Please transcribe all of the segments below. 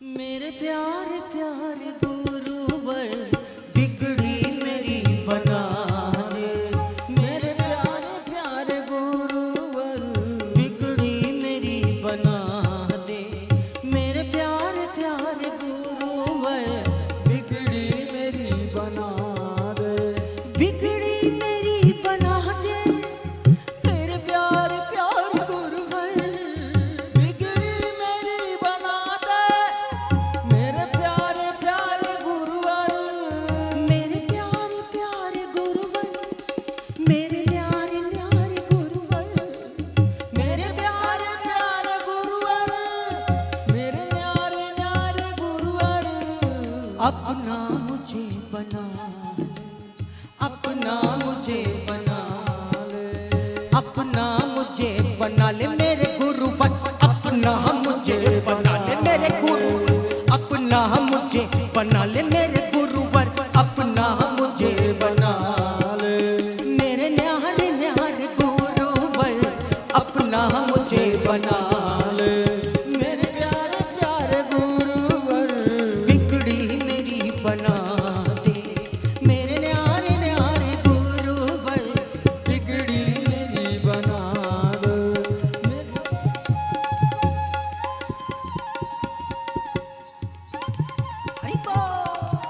मेरे प्यारे प्यारे गुरुवर बिगड़ी मेरी बना दे। मेरे प्यारे प्यारे गुरुवर बिगड़ी मेरी बना दे। मेरे प्यारे प्यारे गुरुवर बिगड़ी मेरी बना दे। बिगड़ी मेरी बना दे। मेरे प्यारे प्यारे गुरुवर बिगड़ी मेरी बना दे। मेरे प्यारे प्यारे गुरुवर, मेरे प्यारे प्यारे गुरुवर, मेरे न्यारे न्यारे गुरुवर, मेरे प्यारे प्यारे गुरुवर, मेरे न्यारे न्यारे गुरुवर। अपना मुझे बना, अपना मुझे बना ले अपना मुझे बना ले मेरे गुरुवर। अपना मुझे बना ले मेरे गुरु, अपना मुझे बना ले मेरे गुरुवर। अपना मुझे बना ले मेरे न्यारे न्यारे गुरुवर। अपना मुझे बना ले मेरे प्यारे प्यारे गुरुवर, बिगड़ी मेरी बना दे। मेरे न्यारे न्यारे गुरुवर बिगड़ी मेरी बना दे। हरि बोल।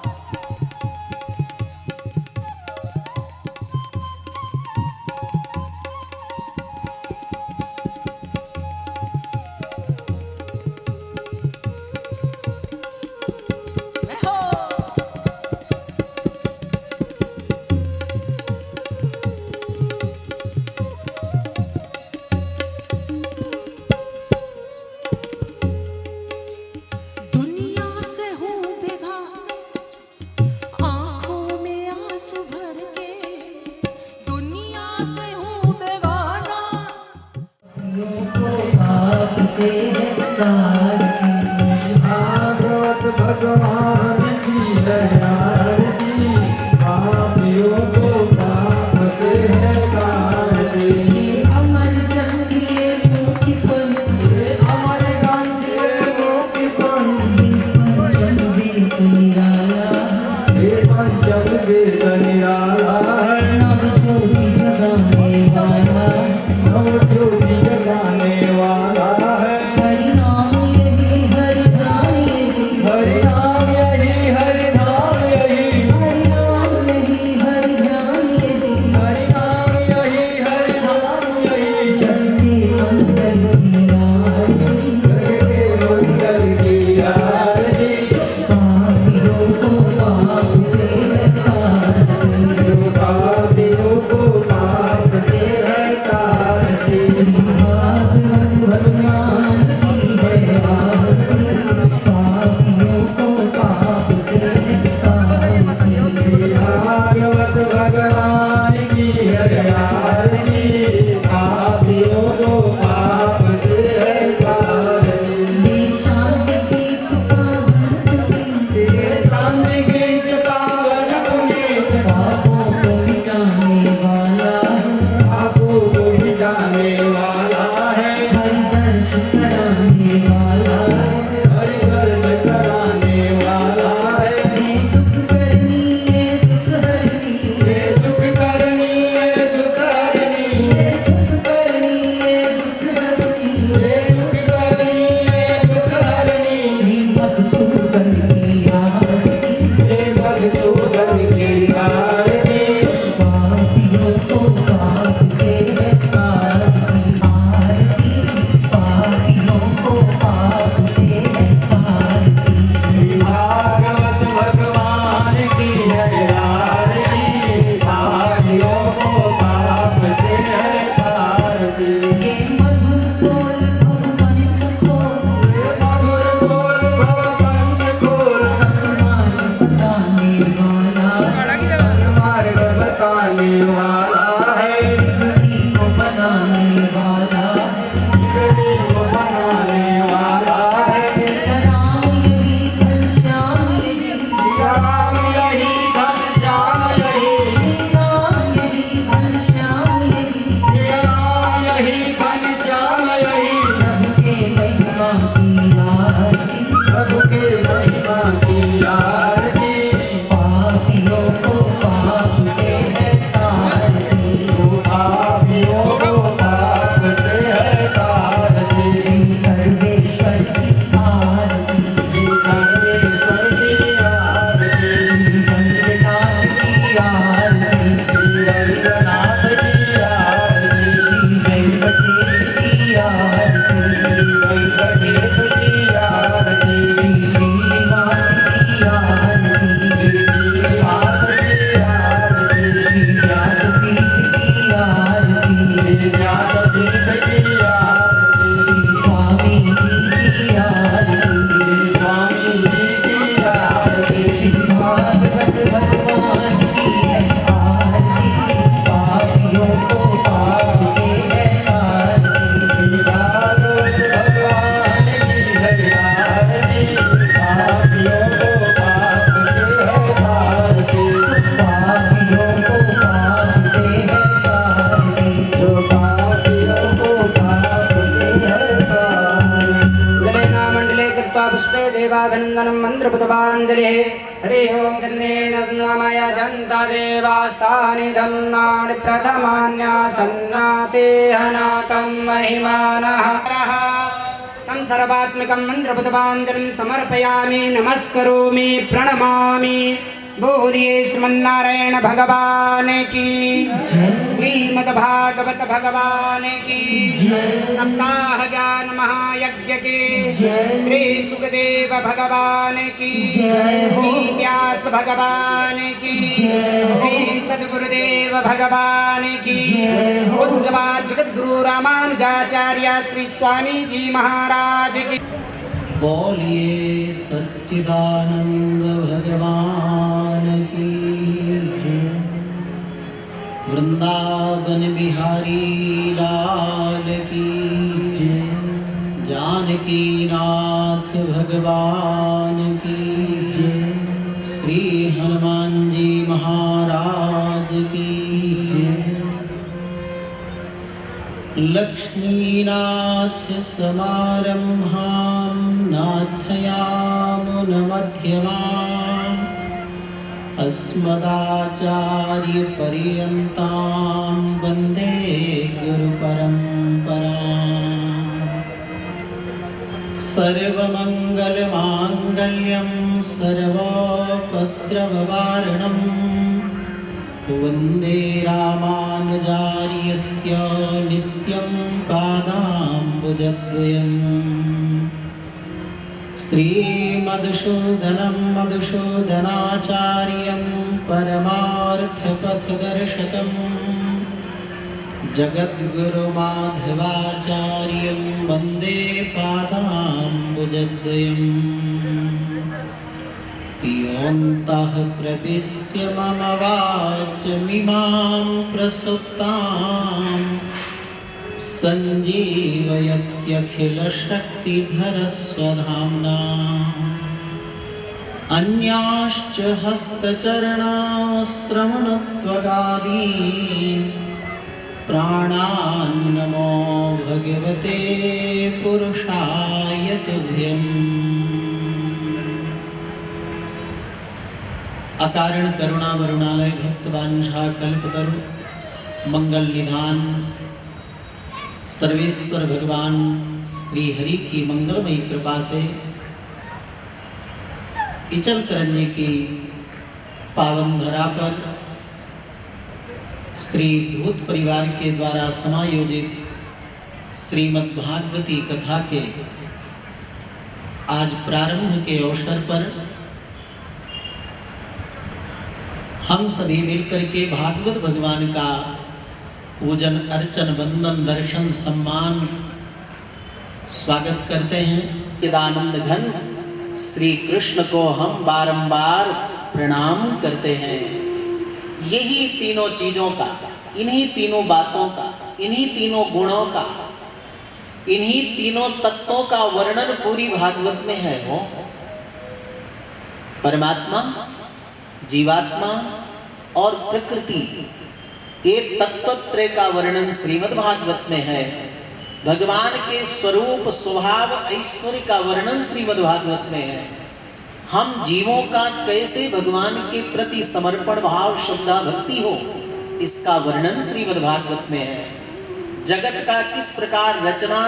कृत्वा पुष्पे देवाभिनन्दनं मन्त्रपुष्पाञ्जलिः हरिः ओं चन्देन नामय जन्ता देवास्तानि धन्नानि प्रथमान्यासन्नातेहनाकं महिमानः संसर्वात्मकं मन्त्रपुष्पाञ्जलिं समर्पयामि नमस्करोमि प्रणमामि बोधिये श्रीमन्नारायण भगवान की श्रीमद्भागवत भगवान की सप्ताह ज्ञान महायज्ञ के श्री सुखदेव भगवान की श्री व्यास भगवान की श्री सद्गुरुदेव भगवान की पूज्यपाद जगद्गुरु रामानुजाचार्य श्री स्वामी जी महाराज की। बोलिए सच्चिदानंद भगवान की जय। वृंदावन बिहारी लाल की जय। जानकी नाथ भगवान की जय। श्री हनुमान जी महाराज की जय। लक्ष्मीनाथ समारम्भां नाथयामुनमध्यमाम् अस्मदाचार्यपर्यन्तां वन्दे गुरुपरम्पराम्। सर्वमङ्गलमाङ्गल्यं सर्वोपद्रववारणं वन्दे रामानुजार्यस्य नित्यं पादाम्बुजद्वयम्। श्रीमधुसूदनं मधुसूदनाचार्यं परमार्थपथदर्शकं जगद्गुरुमाधवाचार्यं वन्दे पादाम्बुजद्वयम्। योऽन्तः प्रविश्य मम वाचमिमां प्रसुप्तां सञ्जीवयत्यखिलशक्तिधरस्वधाम्ना। अन्याश्च हस्तचरणाश्रवणत्वगादीन् प्राणान्नमो भगवते पुरुषाय तुभ्यम्। अकारण करुणा वरुणालय भक्तवांछा कल्पतरु मंगल निधान सर्वेश्वर भगवान श्री हरि की मंगलमयी कृपा से इचल करंजी की पावन धरा पर श्री धूत परिवार के द्वारा समायोजित श्रीमद् भागवती कथा के आज प्रारंभ के अवसर पर हम सभी मिलकर के भागवत भगवान का पूजन अर्चन वंदन दर्शन सम्मान स्वागत करते हैं। चिदानंद घन श्री कृष्ण को हम बारंबार प्रणाम करते हैं। यही तीनों चीजों का, इन्हीं तीनों बातों का, इन्हीं तीनों गुणों का, इन्हीं तीनों तत्वों का वर्णन पूरी भागवत में है। वो परमात्मा, जीवात्मा और प्रकृति, ये तत्वत्रय का वर्णन श्रीमद् भागवत में है। भगवान के स्वरूप स्वभाव ऐश्वर्य का वर्णन श्रीमद् भागवत में है। हम जीवों का कैसे भगवान के प्रति समर्पण भाव श्रद्धा भक्ति हो, इसका वर्णन श्रीमद् भागवत में है। जगत का किस प्रकार रचना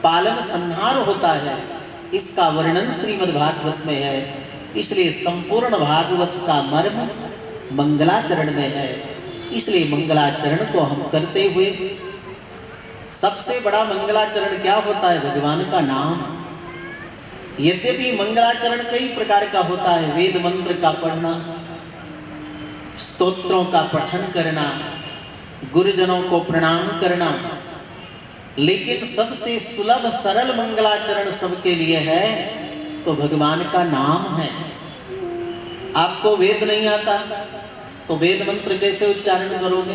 पालन संहार होता है, इसका वर्णन श्रीमद् भागवत में है। इसलिए संपूर्ण भागवत का मर्म मंगलाचरण में है। इसलिए मंगलाचरण को हम करते हुए सबसे बड़ा मंगलाचरण क्या होता है? भगवान का नाम। यद्यपि मंगलाचरण कई प्रकार का होता है, वेद मंत्र का पढ़ना, स्तोत्रों का पठन करना, गुरुजनों को प्रणाम करना, लेकिन सबसे सुलभ सरल मंगलाचरण सबके लिए है तो भगवान का नाम है। आपको वेद नहीं आता तो वेद मंत्र कैसे उच्चारण करोगे?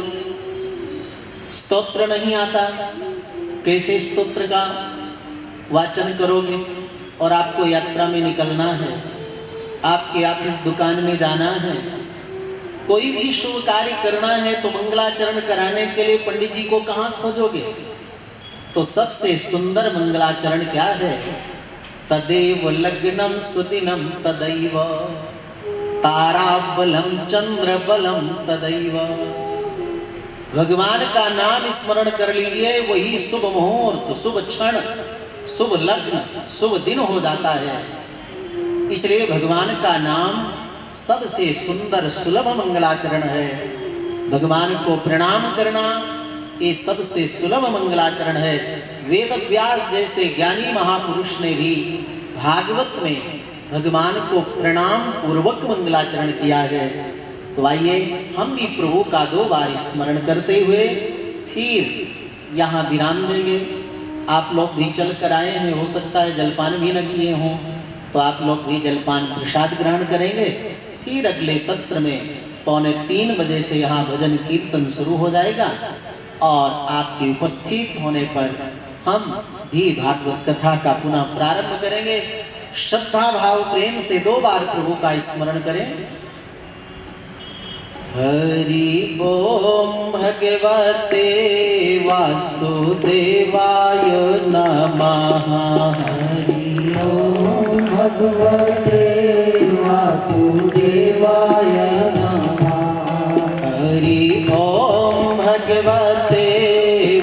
स्तोत्र नहीं आता, कैसे स्तोत्र का वाचन करोगे? और आपको यात्रा में निकलना है, आपके ऑफिस दुकान में जाना है, कोई भी शुभ कार्य करना है तो मंगलाचरण कराने के लिए पंडित जी को कहाँ खोजोगे? तो सबसे सुंदर मंगलाचरण क्या है? तदेव लग्नं सुदिनं तदैव ताराबलं चंद्रबलं तदैव। भगवान का नाम स्मरण कर लीजिए, वही शुभ मुहूर्त, शुभ क्षण, शुभ लग्न, शुभ दिन हो जाता है। इसलिए भगवान का नाम सबसे सुंदर सुलभ मंगलाचरण है। भगवान को प्रणाम करना ये सबसे सुलभ मंगलाचरण है। वेद व्यास जैसे ज्ञानी महापुरुष ने भी भागवत में भगवान को प्रणाम पूर्वक मंगलाचरण किया है। तो आइए हम भी प्रभु का 2 बार स्मरण करते हुए फिर यहाँ विराम देंगे। आप लोग भी चल कर आए हैं, हो सकता है जलपान भी न किए हों, तो आप लोग भी जलपान प्रसाद ग्रहण करेंगे। फिर अगले सत्र में 2:45 बजे से यहाँ भजन कीर्तन शुरू हो जाएगा और आपके उपस्थित होने पर हम भी भागवत कथा का पुनः प्रारंभ करेंगे। श्रद्धा भाव प्रेम से 2 बार प्रभु का स्मरण करें। हरि ओम भगवते वासुदेवाय नमः। हरि ओम भगवते वासुदेवाय नमः। हरि ओम भगवते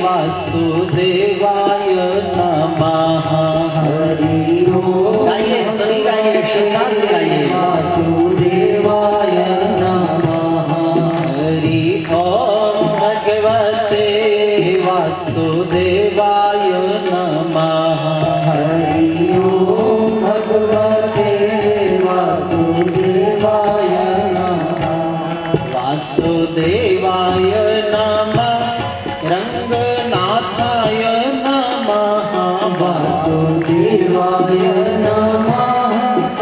वासुदेवाय नमः। हरि ओम गाइए, सभी गाइए, श्रद्धा से गाइए। वासुदेवाय नमः। हरि ओम भगवते वासुदेवाय नमः। हरि ओम भगवते वासुदेवाय नमः। वासुदेवाय नमः। रंगनाथाय नमः। वासुदेवाय नमः।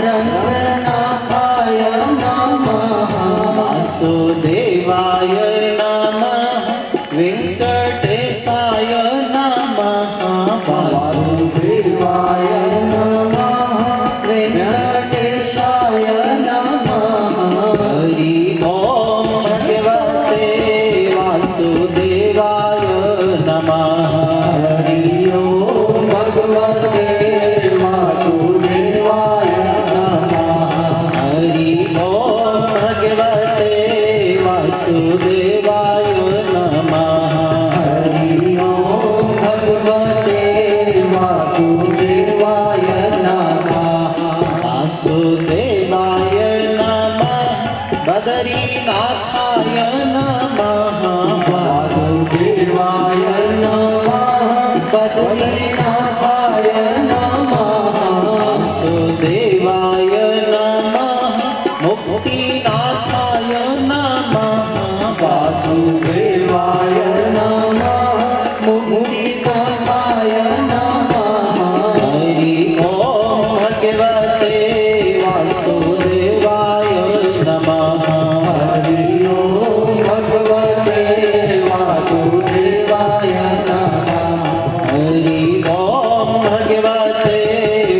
रंगनाथाय नमः। वासुदेवाय नमः। वेंकटेशाय नमः। वासुदेवाय नमः। वेंकटेशाय नमः। हरि ओम भगवते वासुदेवाय नमः। हरि ओम भगवते वासुदेवाय नमः। हरि ओम भगवते वासुदेवाय नमः। हरि ओम भगवते वासुदेवाय नमः। वासुदेवाय नमः। बदरीनाथाय नमः। वासुदेवाय नमः। बद्रीनाथाय नमः। वासुदेवाय नमः। मुक्तिनाथाय नमः। वासुदेवाय नमः। मुक्तिनाथाय नमः। हरि ओम भगवते वासुदेवाय नमः। हरि ओम भगवते वासुदेवाय नमः। हरि ओम भगवते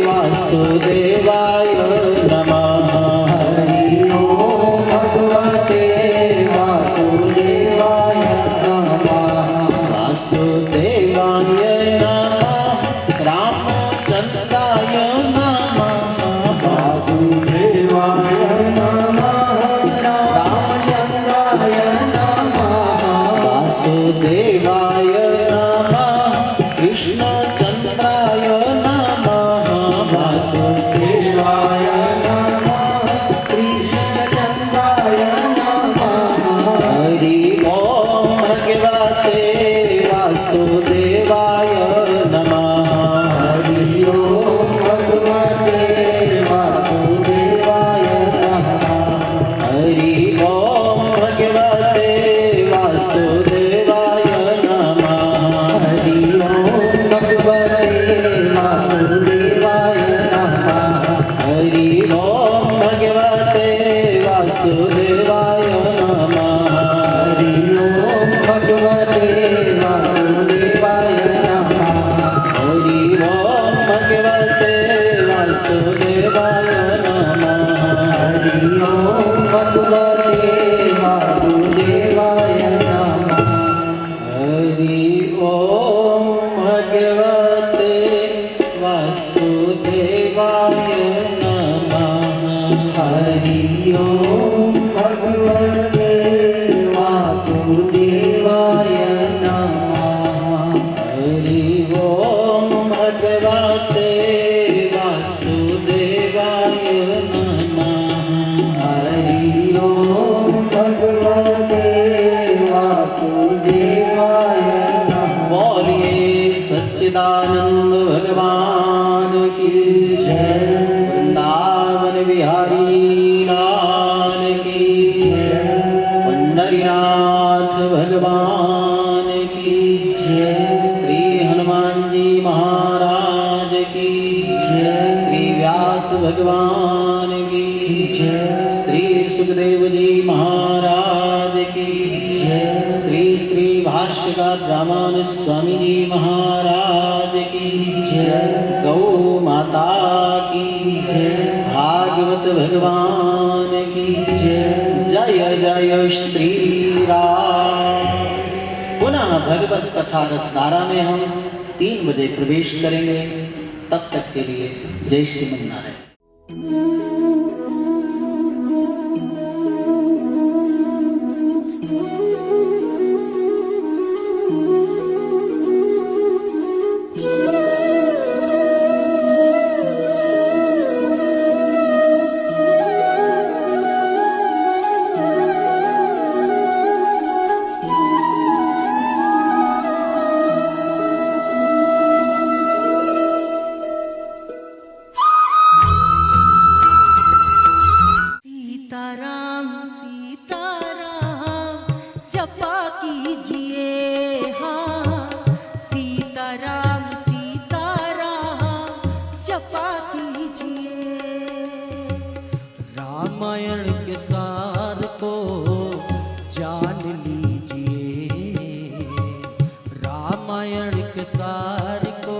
वासुदेवाय नमः। हरि ओम भगवते वासुदेवाय नमः। वासुदेवाय नमः। रामचंद्राय नमः। वासुदेवाय नमः। रामचंद्राय नमः। वासुदेवाय नमः। कृष्णचंद्राय नमः। वासुदेवाय नमः। कृष्णचंद्राय नमः। हरि ओम भगवते वासुदेवाय नमः। हरि ओम भगवते वासुदेवाय नमः। हरि ओम भगवते वासुदेवाय नमः। हरि ओम भगवते वासुदेवाय नमः। हरि ओम भगवते वासुदेवाय नमः। हरि ओम भगवते वासुदेवाय नमः। हरि ओम भगवते वासुदेवाय नमः। बोलिए सच्चिदानंद भगवान की जय। वृंदावन बिहारी लाल की जय। पंडरीनाथ भगवान की जय। श्री हनुमान जी महाराज की जय। श्री व्यास भगवान की जय। श्री सुखदेव जी महाराज की जय। श्री भाष्यकार रामानुज स्वामी जी महाराज की जय। गौ माता की जय। भागवत भगवान की जय। जय जय श्री राम। पुनः भगवत कथा रसधारा में हम 3 बजे प्रवेश करेंगे। तब तक के लिए जय श्रीमन्नारायण। सीताराम सीताराम जपा कीजिए, हाँ सीताराम सीताराम जपा कीजिए। रामायण के सार को जान लीजिए, रामायण के सार को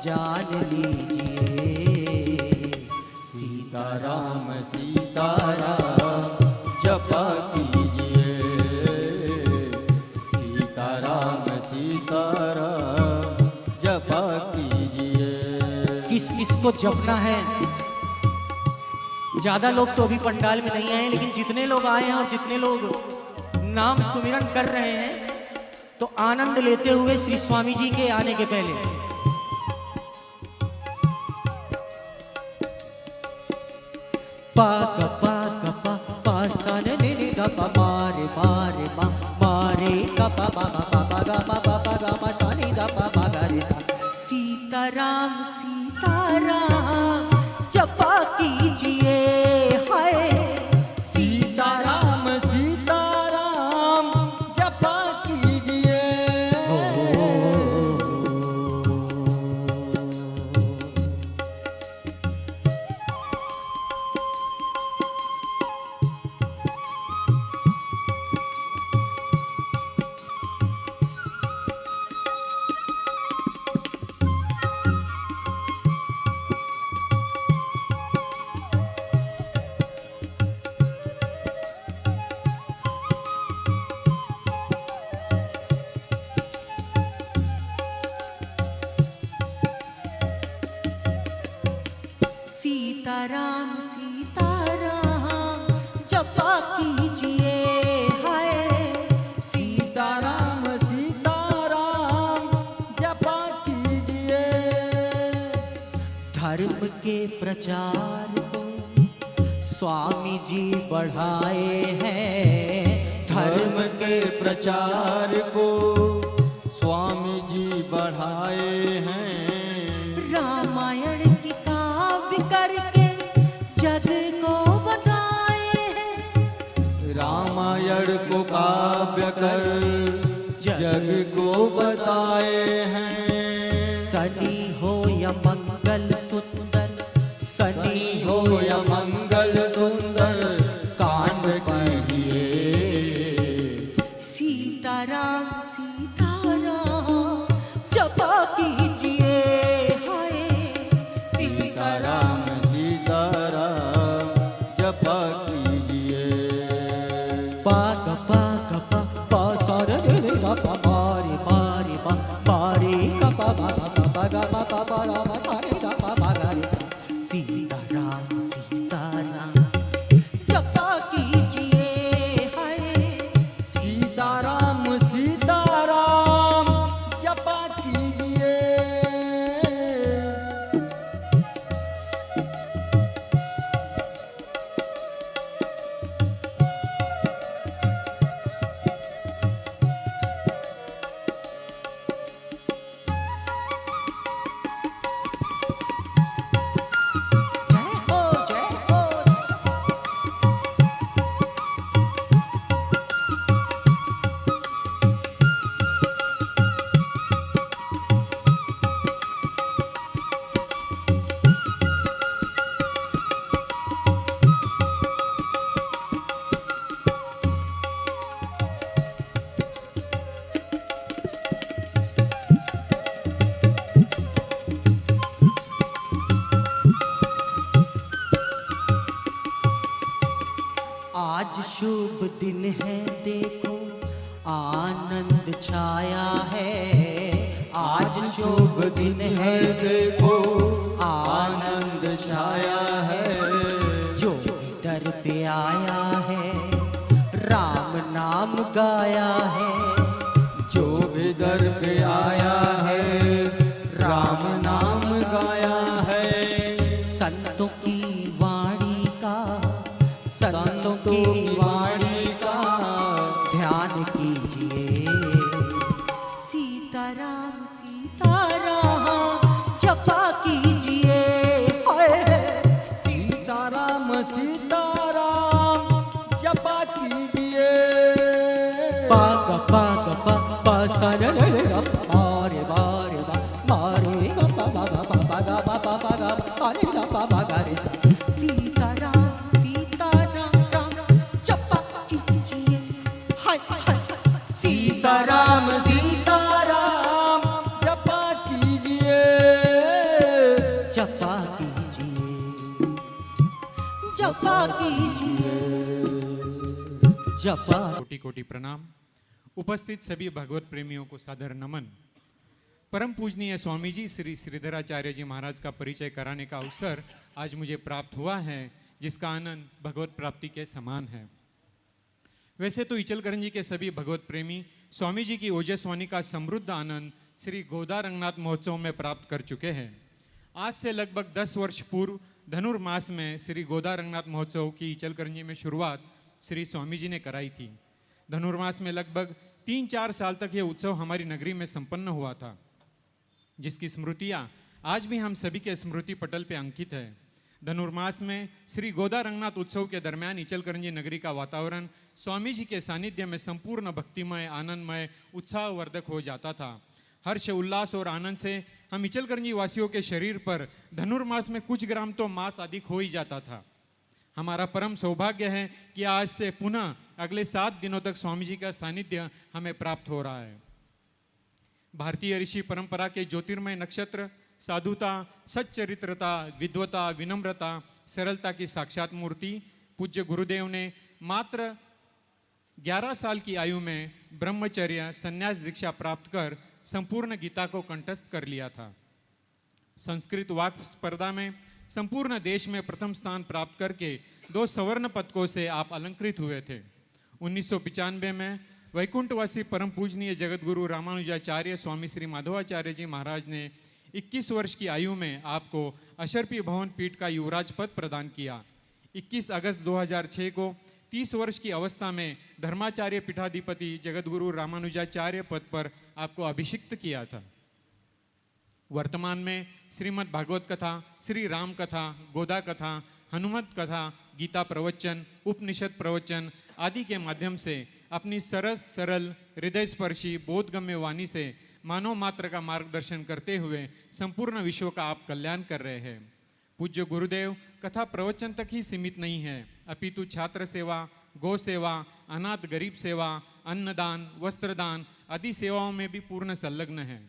जान लीजिए। सीताराम सीताराम जपा कीजिए, सीताराम सीताराम जपा कीजिए। किस किस को जपना है? ज्यादा लोग तो अभी पंडाल में नहीं आए, लेकिन जितने लोग आए हैं और जितने लोग नाम सुमिरन कर रहे हैं तो आनंद लेते हुए श्री स्वामी जी के आने के पहले पा ग पा ग पा पा सा ने ने ग पा मारे मारे मा मारे ग पा पा पा पा पा ग पा पा पा ग मा सा ने ग पा पा ग रे सा। सीताराम सीताराम जपा कीजिए, हाय सीताराम सीताराम जपा कीजिए। सीताराम सीताराम जपा कीजिए, हाय सीताराम सीताराम जपा कीजिए। धर्म के प्रचार को स्वामी जी बढ़ाए हैं, धर्म के प्रचार को स्वामी जी बढ़ाए हैं। रामायण की काव्य करके जग को बताए हैं, रामायण को काव्य कर जग को बताए हैं। सनी हो या मंगल सुंदर, सनी हो या मंगल सुंदर कांड कीजिए। सीताराम सीताराम जपा कीजिए, हाय सीताराम सीताराम जपा कीजिए। पा ग पा ग पा पा सा रे रे रे ग पा मारे मारे मा मारे ग पा मा मा मा ग मा पा पा रा मा सा रे ग पा मा ग रे सा। सीताराम सीताराम आज शुभ दिन है देखो आनंद छाया है, आज शुभ दिन है देखो आनंद छाया है। जो दर पे आया है राम नाम गाया है, जो भी दर पे आया है राम नाम गाया है। संतों की वाणी का, संतों की वाणी का ध्यान कीजिए। सीताराम सीताराम जपा कीजिए, सीताराम सीताराम जपा कीजिए। पाग पाग पा सन मारे मारे मारे गा पा गा पा गा पा गा अरे गा पा गा रे। सीताराम सीताराम राम जपा कीजिए, हाय हाय। सीताराम सीताराम जपा कीजिए, जपा कीजिए, जपा कीजिए, जपा। कोटि कोटि प्रणाम। उपस्थित सभी भगवत प्रेमियों को सादर नमन। परम पूजनीय स्वामी जी श्री श्रीधराचार्य जी महाराज का परिचय कराने का अवसर आज मुझे प्राप्त हुआ है, जिसका आनंद भगवत प्राप्ति के समान है। वैसे तो इचलकरंजी के सभी भगवत प्रेमी स्वामी जी की ओजस्वाणी का समृद्ध आनंद श्री गोदा रंगनाथ महोत्सव में प्राप्त कर चुके हैं। आज से लगभग 10 वर्ष पूर्व धनुर्मास में श्री गोदा रंगनाथ महोत्सव की इचलकरंजी में शुरुआत श्री स्वामी जी ने कराई थी। धनुर्मास में लगभग 3-4 साल तक यह उत्सव हमारी नगरी में संपन्न हुआ था, जिसकी स्मृतियाँ आज भी हम सभी के स्मृति पटल पे अंकित है। धनुर्मास में श्री गोदा रंगनाथ उत्सव के दरमियान इचलकरंजी नगरी का वातावरण स्वामी जी के सानिध्य में संपूर्ण भक्तिमय, आनंदमय, उत्साहवर्धक हो जाता था। हर्ष, उल्लास और आनंद से हम इचलकरंजी वासियों के शरीर पर धनुर्मास में कुछ ग्राम तो मांस अधिक हो ही जाता था। हमारा परम सौभाग्य है कि आज से पुनः अगले 7 दिनों तक स्वामी जी का सानिध्य हमें प्राप्त हो रहा है। भारतीय ऋषि परंपरा के ज्योतिर्मय नक्षत्र, साधुता, सच्चरित्रता, विद्वता, विनम्रता, सरलता की साक्षात मूर्ति पूज्य गुरुदेव ने मात्र 11 साल की आयु में ब्रह्मचर्य संन्यास दीक्षा प्राप्त कर संपूर्ण गीता को कंठस्थ कर लिया था। संस्कृत वाक् स्पर्धा में संपूर्ण देश में प्रथम स्थान प्राप्त करके 2 स्वर्ण पदकों से आप अलंकृत हुए थे। 1995 में वैकुंठवासी परम पूजनीय जगत गुरु रामानुजाचार्य स्वामी श्री माधवाचार्य जी महाराज ने 21 वर्ष की आयु में आपको अशर्पी भवन पीठ का युवराज पद प्रदान किया। 21 अगस्त 2006 को 30 वर्ष की अवस्था में धर्माचार्य पीठाधिपति जगत गुरु रामानुजाचार्य पद पर आपको अभिषिक्त किया था। वर्तमान में श्रीमद् भागवत कथा, श्री राम कथा, गोदा कथा, हनुमत कथा, गीता प्रवचन, उपनिषद प्रवचन आदि के माध्यम से अपनी सरस, सरल, हृदय स्पर्शी, बोधगम्य वाणी से मानव मात्र का मार्गदर्शन करते हुए संपूर्ण विश्व का आप कल्याण कर रहे हैं। पूज्य गुरुदेव कथा प्रवचन तक ही सीमित नहीं है, अपितु छात्र सेवा, गौ सेवा, अनाथ गरीब सेवा, अन्नदान, वस्त्रदान आदि सेवाओं में भी पूर्ण संलग्न है।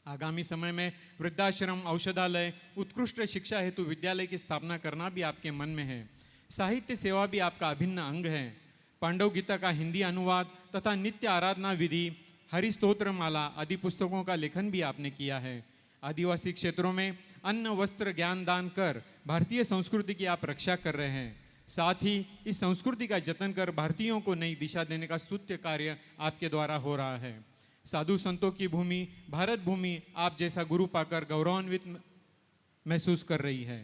आगामी समय में वृद्धाश्रम, औषधालय, उत्कृष्ट शिक्षा हेतु विद्यालय की स्थापना करना भी आपके मन में है। साहित्य सेवा भी आपका अभिन्न अंग है। पांडव गीता का हिंदी अनुवाद तथा नित्य आराधना विधि, हरिस्तोत्र माला आदि पुस्तकों का लेखन भी आपने किया है। आदिवासी क्षेत्रों में अन्न, वस्त्र, ज्ञान दान कर भारतीय संस्कृति की आप रक्षा कर रहे हैं। साथ ही इस संस्कृति का जतन कर भारतीयों को नई दिशा देने का स्तुत्य कार्य आपके द्वारा हो रहा है। साधु संतों की भूमि भारत भूमि आप जैसा गुरु पाकर गौरवान्वित महसूस कर रही है।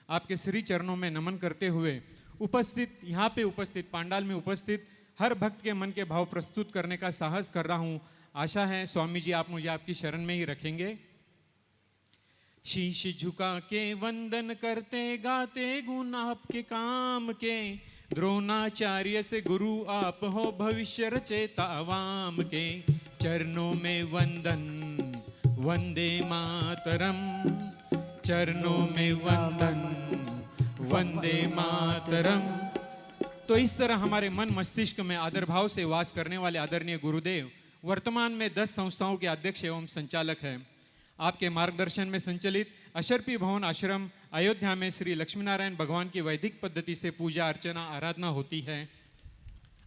आपके श्री चरणों में नमन करते हुए यहाँ पे उपस्थित पांडाल में उपस्थित हर भक्त के मन के भाव प्रस्तुत करने का साहस कर रहा हूँ। आशा है स्वामी जी आप मुझे आपकी शरण में ही रखेंगे। शीश झुका के वंदन करते गाते गुण आपके काम के, द्रोणाचार्य से गुरु आप हो भविष्य रचेता अवाम के। चरणों में वंदन वंदे मातरम, चरणों में वंदन वंदे मातरम। तो इस तरह हमारे मन मस्तिष्क में आदर भाव से वास करने वाले आदरणीय गुरुदेव वर्तमान में 10 संस्थाओं के अध्यक्ष एवं संचालक हैं। आपके मार्गदर्शन में संचालित अशर्पी भवन आश्रम अयोध्या में श्री लक्ष्मीनारायण भगवान की वैदिक पद्धति से पूजा अर्चना आराधना होती है।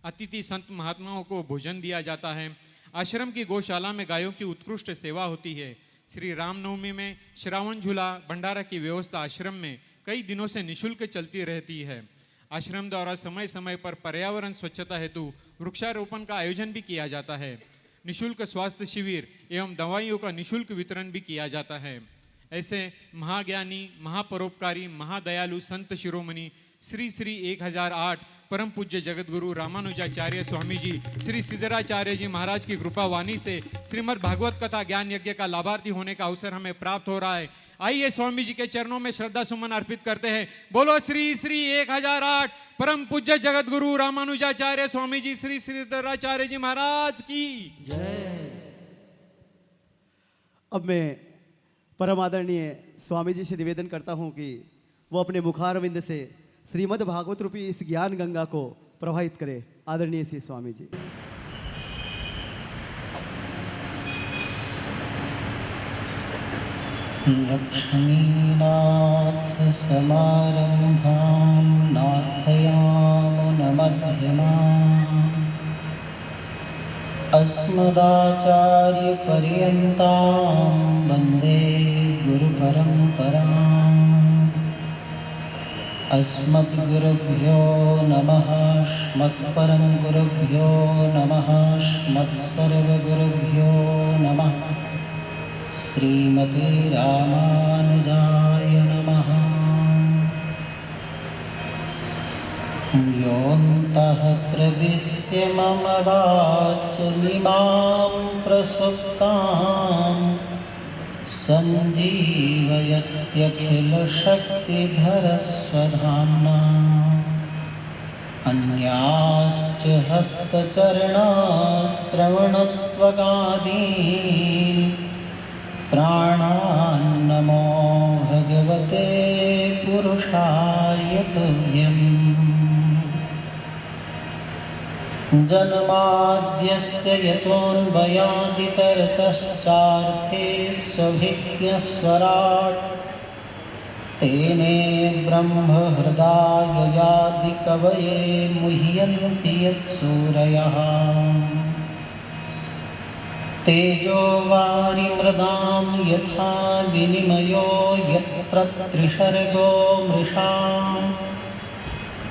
अतिथि संत महात्माओं को भोजन दिया जाता है। आश्रम की गौशाला में गायों की उत्कृष्ट सेवा होती है। श्री रामनवमी में श्रावण झूला भंडारा की व्यवस्था आश्रम में कई दिनों से निःशुल्क चलती रहती है। आश्रम द्वारा समय समय पर पर्यावरण स्वच्छता हेतु वृक्षारोपण का आयोजन भी किया जाता है। निःशुल्क स्वास्थ्य शिविर एवं दवाइयों का निःशुल्क वितरण भी किया जाता है। ऐसे महाज्ञानी, महापरोपकारी, महादयालु संत शिरोमणि श्री श्री 1008 परम पूज्य जगतगुरु रामानुजाचार्य स्वामी जी श्री सिद्धराचार्य जी महाराज की कृपा वाणी से श्रीमद् भागवत कथा ज्ञान यज्ञ का लाभार्थी होने का अवसर हमें प्राप्त हो रहा है। आइए स्वामी जी के चरणों में श्रद्धा सुमन अर्पित करते हैं। बोलो श्री श्री 1008 परम पूज्य जगतगुरु रामानुजाचार्य स्वामी जी श्री सिद्धराचार्य जी महाराज की जय। अब मैं परम आदरणीय स्वामी जी से निवेदन करता हूं कि वो अपने मुखारविंद से श्रीमद् भागवत रूपी इस ज्ञान गंगा को प्रवाहित करे। आदरणीय श्री स्वामी जी। लक्ष्मीनाथ समारंभां नाथयामुनमध्यमाम् अस्मदाचार्यपर्यन्तां वन्दे गुरुपरम्पराम्। अस्मद्गुरुभ्यो नमः अस्मत्परं गुरुभ्यो नमः अस्मत्सर्वगुरुभ्यो नमः। श्रीमते रामानुजाय नमः। योऽन्तः प्रविश्य मम वाचमिमां प्रसुप्तां सञ्जीवयत्यखिलशक्तिधरस्वधाम्ना। अन्याश्च हस्तचरणाश्रवणत्वगादीन् प्राणान्नमो भगवते पुरुषाय तुभ्यम्। जन्माद्यस्य यतोऽन्वयादितरतश्चार्थेष्वभिज्ञस्वराट् तेने ब्रह्महृदाय यादिकवये मुह्यन्ति यत्सूरयः। तेजो वारिमृदां यथा विनिमयो यत्र त्रिसर्गो मृषा।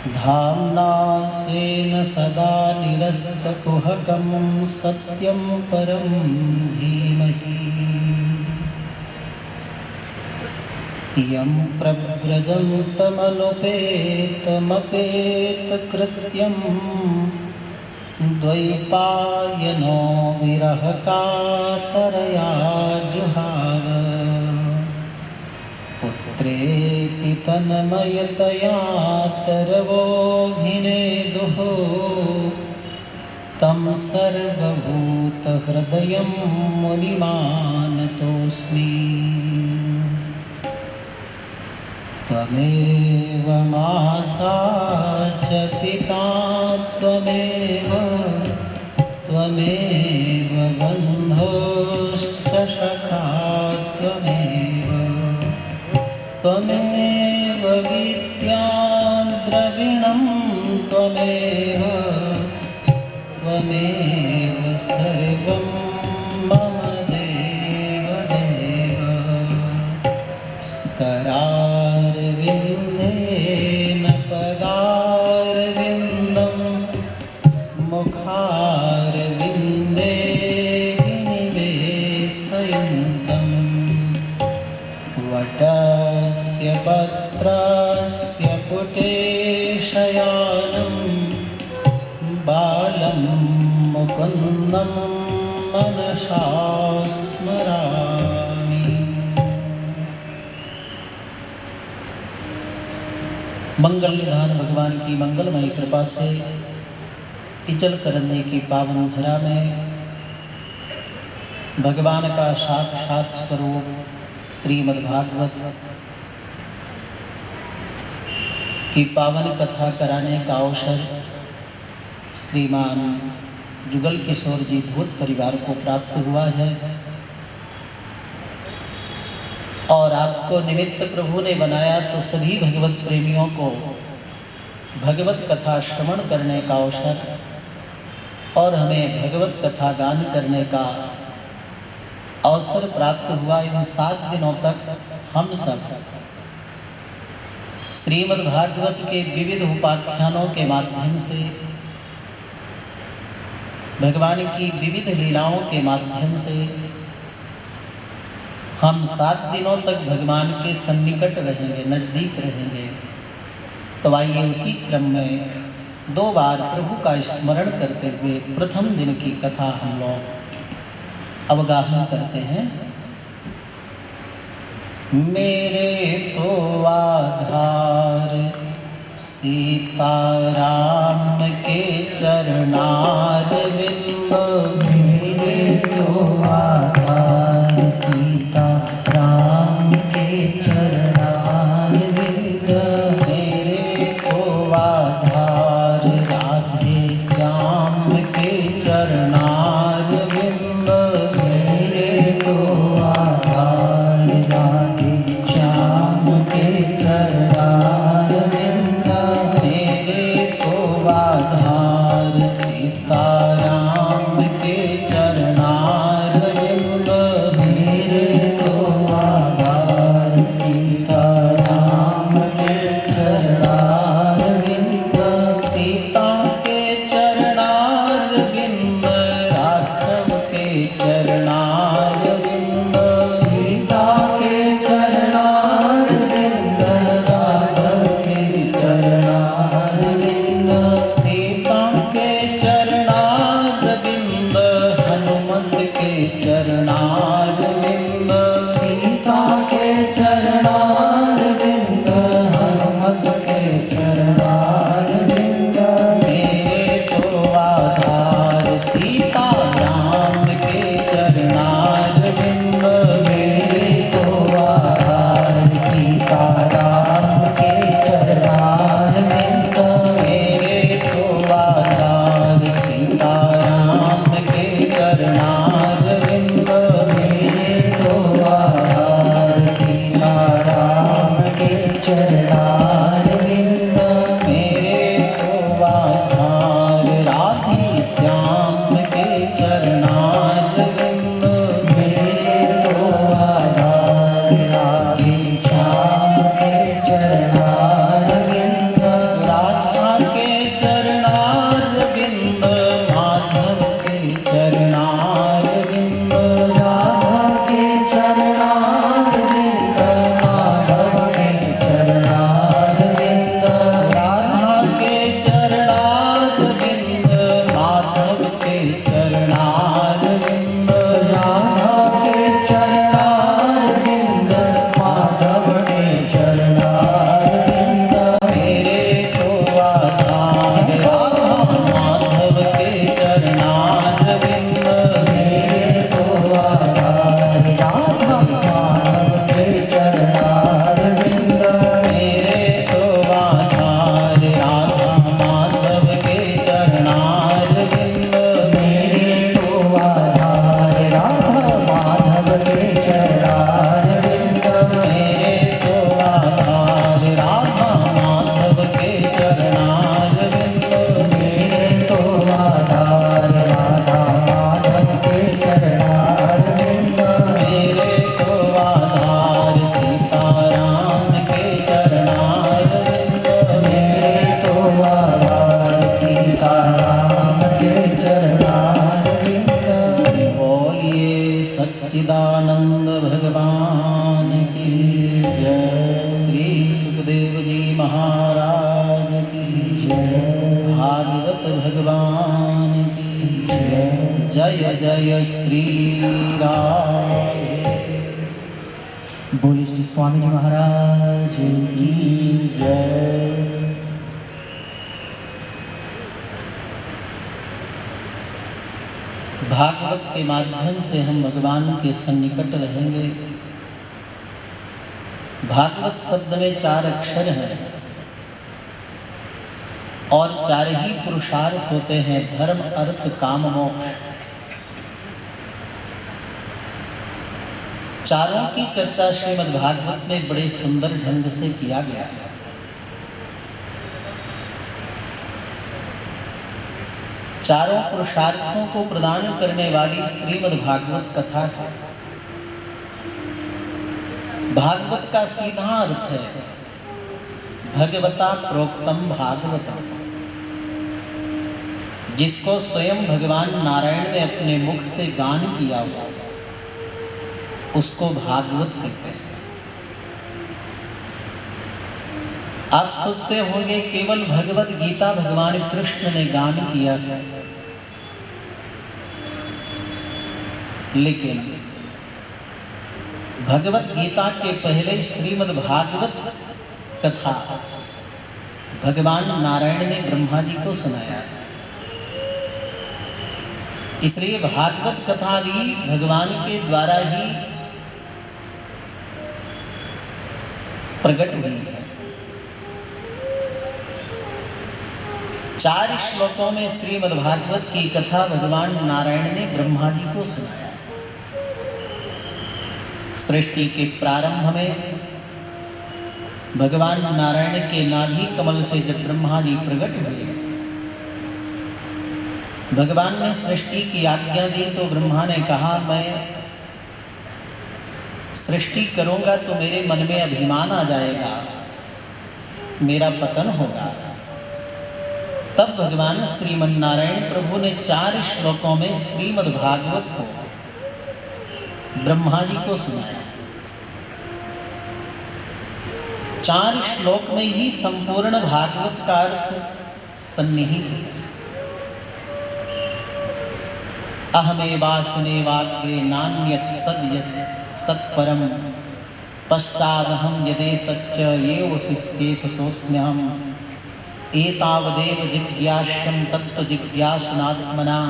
धाम्ना स्वेन सदा निरस्तकुहकं सत्यं परं धीमहि। यं प्रव्रजन्तमनुपेतमपेतकृत्यं द्वैपायनो विरहकातरया जुहाव। पुत्रेति तन्मयतया तरवोऽभिनेदुः तं सर्वभूतहृदयं मुनिमानतोऽस्मि। त्वमेव माता च पिता त्वमेव बन्धुश्च सखा त्वमेव विद्या द्रविणं त्वमेव सर्वं मम देवदेव। करारविन्देन पदारविन्दं मुखारविन्दे निवेशयन्तम्। वटस्य पत्रस्य पुटे शयानं बालं मुकुन्दं मनसा स्मरामि। मंगल निधान भगवान की मंगलमयी कृपा से इचल करने की पावन धरा में भगवान का साक्षात स्वरूप श्रीमद् भागवत की पावन कथा कराने का अवसर श्रीमान जुगल किशोर जी भूत परिवार को प्राप्त हुआ है। और आपको निमित्त प्रभु ने बनाया तो सभी भगवत प्रेमियों को भगवत कथा श्रवण करने का अवसर और हमें भगवत कथा गान करने का अवसर प्राप्त हुआ। इन 7 दिनों तक हम सब श्रीमद् भागवत के विविध उपाख्यानों के माध्यम से, भगवान की विविध लीलाओं के माध्यम से हम 7 दिनों तक भगवान के सन्निकट रहेंगे, नज़दीक रहेंगे। तो आइए उसी क्रम में 2 बार प्रभु का स्मरण करते हुए प्रथम दिन की कथा हम लोग अवगाहन करते हैं। मेरे तो आधार सीताराम के चरणार बिंद, मेरे तो आधार सीताराम के चरणार बिंद, मेरे तो आधार राधे श्याम के चरणार बिंद, मेरे तो आधार राधे श्याम के चरणार बिंद, मेरे तो आधार सीताराम के चरणार बिंद, मेरे तो आधार सीताराम के चरणार बिंद, सीता के चरणार बिंद, राघव के चरणार बिंद, सीता के चरणार बिंद, राघव के चरणार बिंद, सीता के चरणार बिंद, हनुमत के चरणार बिंद, सीता के चरणार बिंद, हनुमत के चरणार बिंद, मेरे तो आधार सीताराम के चरणार बिंद, मेरे तो आधार सीताराम के चरणार बिंद, मेरे तो आधार सीताराम के चरणार बिंद, मेरे तो आधार सीताराम के चरणार बिंद, मेरे तो आधार राधे श्याम के चरणार बिंद, मेरे तो आधार राधे श्याम के चरणार बिंद, राधा के चरणार बिंद, माधव के चरणार बिंद, राधा के चरणार बिंद, माधव के चरणार बिंद, राधा के चरणार बिंद, माधव के चरणार बिंद, राधा के चरणार बिंद, माधव के चरणार बिंद, मेरे तो आधार राधा माधव के चरणार बिंद, मेरे तो आधार राधा माधव के चरणार बिंद, मेरे तो आधार राधा माधव के चरणार बिंद, मेरे तो आधार राधा माधव के चरणार बिंद, मेरे तो आधार राधा माधव के चरणार बिंद, मेरे तो आधार राधा माधव के चरणार बिंद, मेरे तो आधार सीताराम के चरणार बिंद, मेरे तो आधार सीताराम के चरणार बिंद। बोलिए सच्चिदानंद भगवान की जय। श्री सुखदेव जी महाराज की जय। भागवत भगवान की जय। जय जय श्री राधे। बोले श्री स्वामी जी महाराज की जय। भागवत के माध्यम से हम भगवान के सन्निकट रहेंगे। भागवत शब्द में 4 अक्षर हैं और 4 ही पुरुषार्थ होते हैं, धर्म अर्थ काम मोक्ष। चारों की चर्चा श्रीमद् भागवत में बड़े सुंदर ढंग से किया गया है। चारों पुरुषार्थों को प्रदान करने वाली श्रीमद् भागवत कथा है। भागवत का सीधा अर्थ है भगवता प्रोक्तम भागवतम, जिसको स्वयं भगवान नारायण ने अपने मुख से गान किया हुआ उसको भागवत कहते हैं। आप सोचते होंगे केवल भगवत गीता भगवान कृष्ण ने गान किया है, लेकिन भगवत गीता के पहले श्रीमद् भागवत कथा भगवान नारायण ने ब्रह्मा जी को सुनाया है। इसलिए भागवत कथा भी भगवान के द्वारा ही प्रकट हुई है। 4 श्लोकों में श्रीमद् भागवत की कथा भगवान नारायण ने ब्रह्मा जी को सुनाया। सृष्टि के प्रारंभ में भगवान नारायण के नाभि कमल से जब ब्रह्मा जी प्रकट हुए, भगवान ने सृष्टि की आज्ञा दी तो ब्रह्मा ने कहा मैं सृष्टि करूंगा तो मेरे मन में अभिमान आ जाएगा, मेरा पतन होगा। तब भगवान श्रीमन नारायण प्रभु ने 4 श्लोकों में श्रीमद् भागवत को ब्रह्मा जी को सुनाया। 4 श्लोक में ही संपूर्ण भागवत का अर्थ सन्निहित है। अहमेवासनेवाग्रे नान्यत् सद्यत् सत्परम पश्चादहं यदेतच्च येव शिष्येत सोऽस्म्यहम् एतावदेव जिज्ञास्यं तत्त्वजिज्ञासनात्मना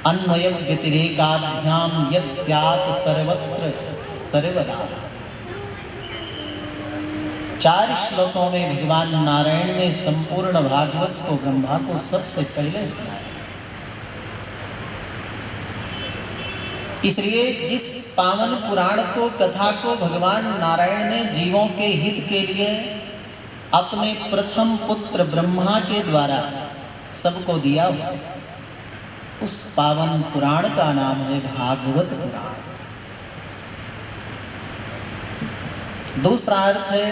अन्वयव्यतिरेकाभ्यां यत् स्यात् सर्वत्र सर्वदा। 4 श्लोकों में भगवान नारायण ने संपूर्ण भागवत को ब्रह्मा को सबसे पहले सुनाया। इसलिए जिस पावन पुराण को कथा को भगवान नारायण ने जीवों के हित के लिए अपने प्रथम पुत्र ब्रह्मा के द्वारा सबको दिया हुआ, उस पावन पुराण का नाम है भागवत पुराण। दूसरा अर्थ है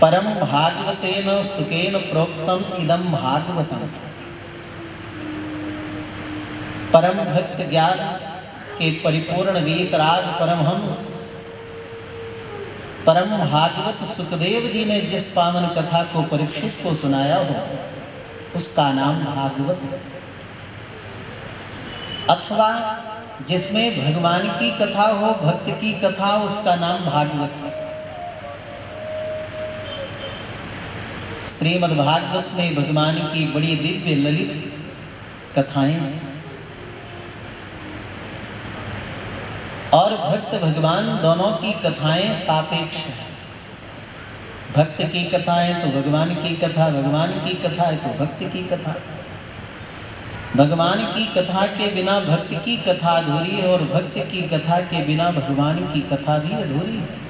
परम भागवतेन सुखेन प्रोक्तम इदम भागवतम। परम भक्त ज्ञान के परिपूर्ण वीतराग परमहंस परम भागवत सुखदेव जी ने जिस पावन कथा को परीक्षित को सुनाया हो उसका नाम भागवत है। अथवा जिसमें भगवान की कथा हो, भक्त की कथा, उसका नाम भागवत है। श्रीमद् भागवत में भगवान की बड़ी दिव्य ललित कथाएं हैं और भक्त भगवान दोनों की कथाएं सापेक्ष हैं। भक्त की कथा है तो भगवान की कथा, भगवान की कथा है तो भक्त की कथा। भगवान की कथा के बिना भक्त की कथा अधूरी है और भक्त की कथा के बिना भगवान की कथा भी अधूरी है।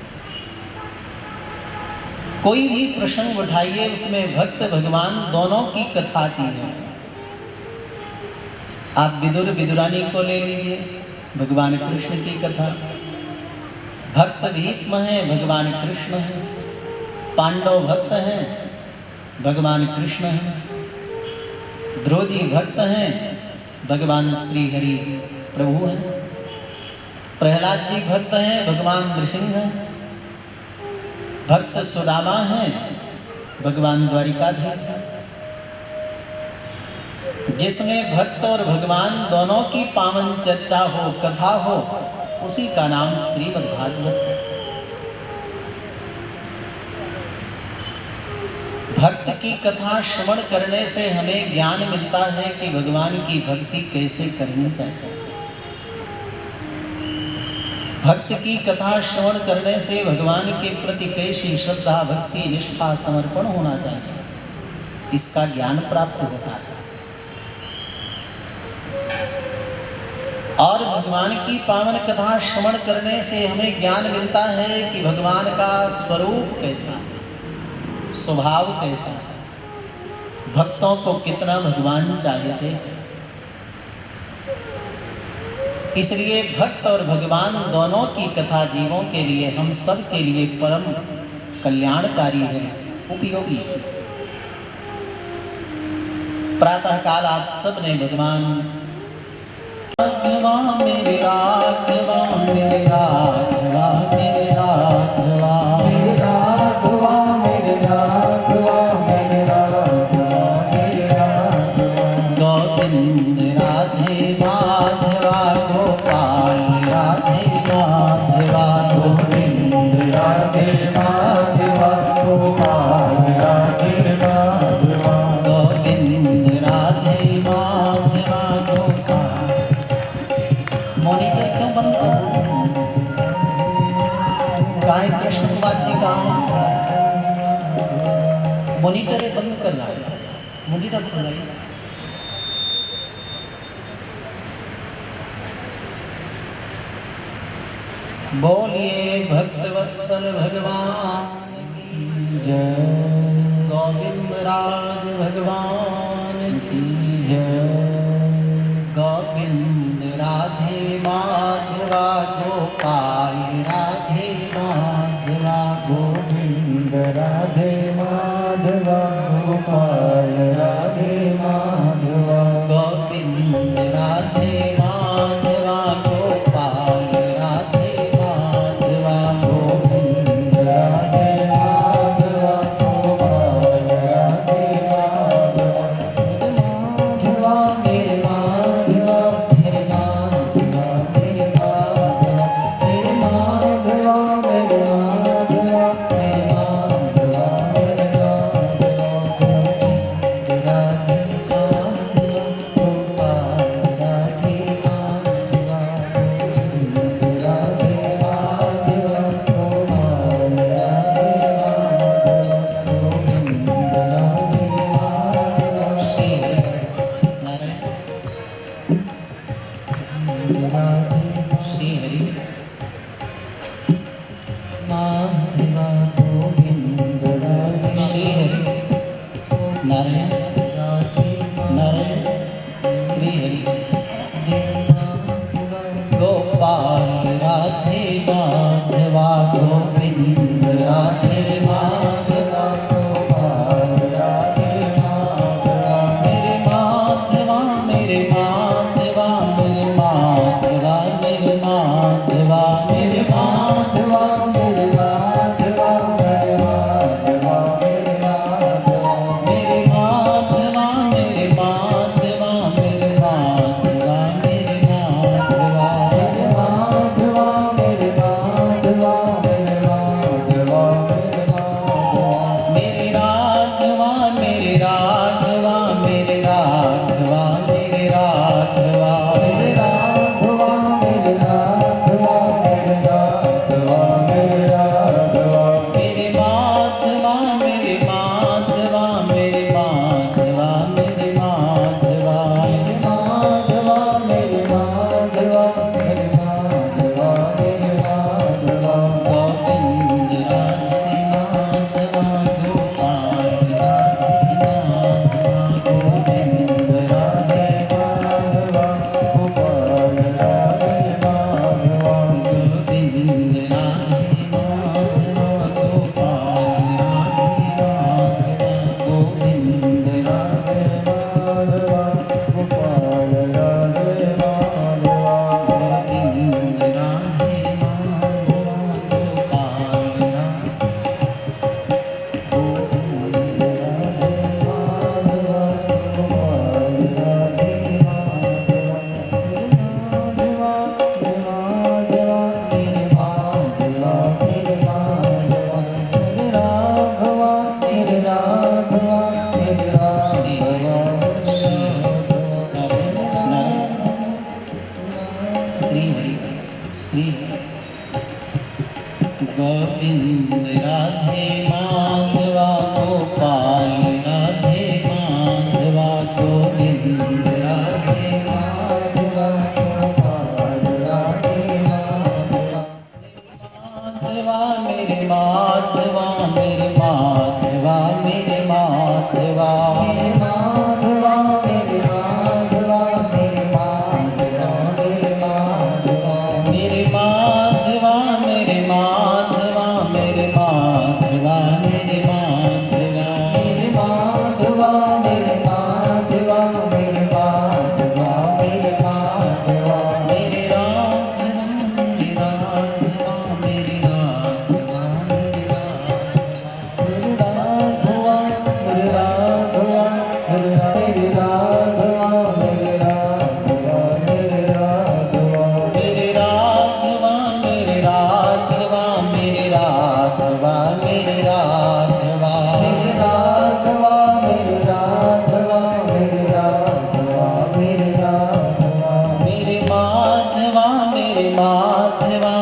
कोई भी प्रसंग उठाइए उसमें भक्त भगवान दोनों की कथा आती है। आप विदुर विदुरानी को ले लीजिए, भगवान कृष्ण की कथा। भक्त भीष्म हैं, भगवान कृष्ण हैं। पांडव भक्त हैं, भगवान कृष्ण हैं। ध्रुव जी भक्त हैं, भगवान श्री हरि प्रभु हैं। प्रहलाद जी भक्त हैं, भगवान नृसिंह हैं। भक्त सुदामा हैं, भगवान द्वारिकाधीश हैं। जिसमें भक्त और भगवान दोनों की पावन चर्चा हो, कथा हो, उसी का नाम श्रीमद् भागवत है। भक्त की कथा श्रवण करने से हमें ज्ञान मिलता है कि भगवान की भक्ति कैसे करनी चाहिए। भक्त की कथा श्रवण करने से भगवान के प्रति कैसी श्रद्धा, भक्ति, निष्ठा, समर्पण होना चाहिए, इसका ज्ञान प्राप्त होता है। और भगवान की पावन कथा श्रवण करने से हमें ज्ञान मिलता है कि भगवान का स्वरूप कैसा है, स्वभाव कैसा है, भक्तों को कितना भगवान चाहते हैं। इसलिए भक्त और भगवान दोनों की कथा जीवों के लिए, हम सब के लिए परम कल्याणकारी है, उपयोगी है। प्रातः काल आप सब ने भगवान राघवा मेरे राघवा मेरे राघवा मेरे राघवा मेरे राघवा मेरे राघवा मेरे राघवा मेरे राघवा गोविंद राधे माधवा गोपाल राधे माधवा गोविंद राधे माधवा गोपाल राधे माधवा गोविंद राधे माधवा गोपाल। मॉनिटर क्यों बंद कर काहे कृष्ण कुमार जी का मॉनिटर बंद कर रहा है, मॉनिटर खोल रहा है। बोलिए भक्तवत्सल भगवान की जय गोविंद राज भगवान की जय गोविंद राधे माधवा गोपाल राधे माधवा गोविंद राधे माधवा गोपाल राधे माधवा गोविंद राधे माधवा गोपाल राधे माधवा गोविंद राधे माधवा गोपाल राधे माधवा माधवा मेरे माधवा मेरे माधवा मेरे माधवा मेरे माधवा मेरे माधवा मेरे माधवा मेरे माधवा माधवा मेरे माधवा मेरे माधवा मेरे माधवा मेरे माधवा मेरे माधवा मेरे माधवा मेरे माधवा मेरे माधवा मेरे माधवा मेरे माधवा मेरे माधवा मेरे माधवा मेरे माधवा मेरे माधवा मेरे राधवा मेरे राधवा मेरे राधवा मेरे राधवा मेरे राघवा मेरे राघवा मेरे राघवा मेरे राघवा मेरे राघवा मेरे राघवा मेरे राघवा मेरे राघवा मेरे राघवा मेरे राघवा मेरे राघवा मेरे राघवा मेरे राघवा मेरे माधवा मेरे माधवा